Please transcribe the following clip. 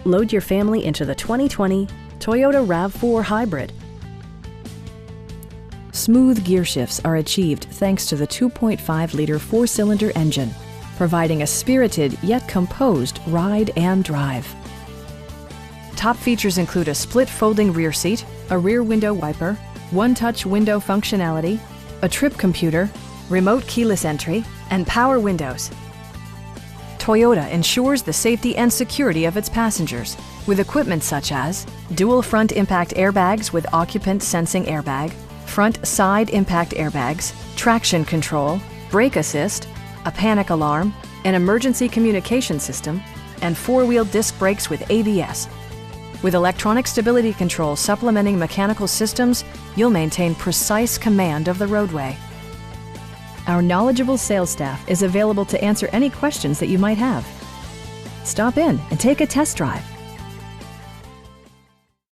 Load your family into the 2020 Toyota RAV4 Hybrid. Smooth gear shifts are achieved thanks to the 2.5-liter four-cylinder engine, providing a spirited yet composed ride and drive. Top features include a split folding rear seat, a rear window wiper, one-touch window functionality, a trip computer, remote keyless entry, and power windows. Toyota ensures the safety and security of its passengers with equipment such as dual front impact airbags with occupant sensing airbag, front side impact airbags, traction control, brake assist, a panic alarm, an emergency communication system, and four-wheel disc brakes with ABS. With electronic stability control supplementing mechanical systems, you'll maintain precise command of the roadway. Our knowledgeable sales staff is available to answer any questions that you might have. Stop in and take a test drive.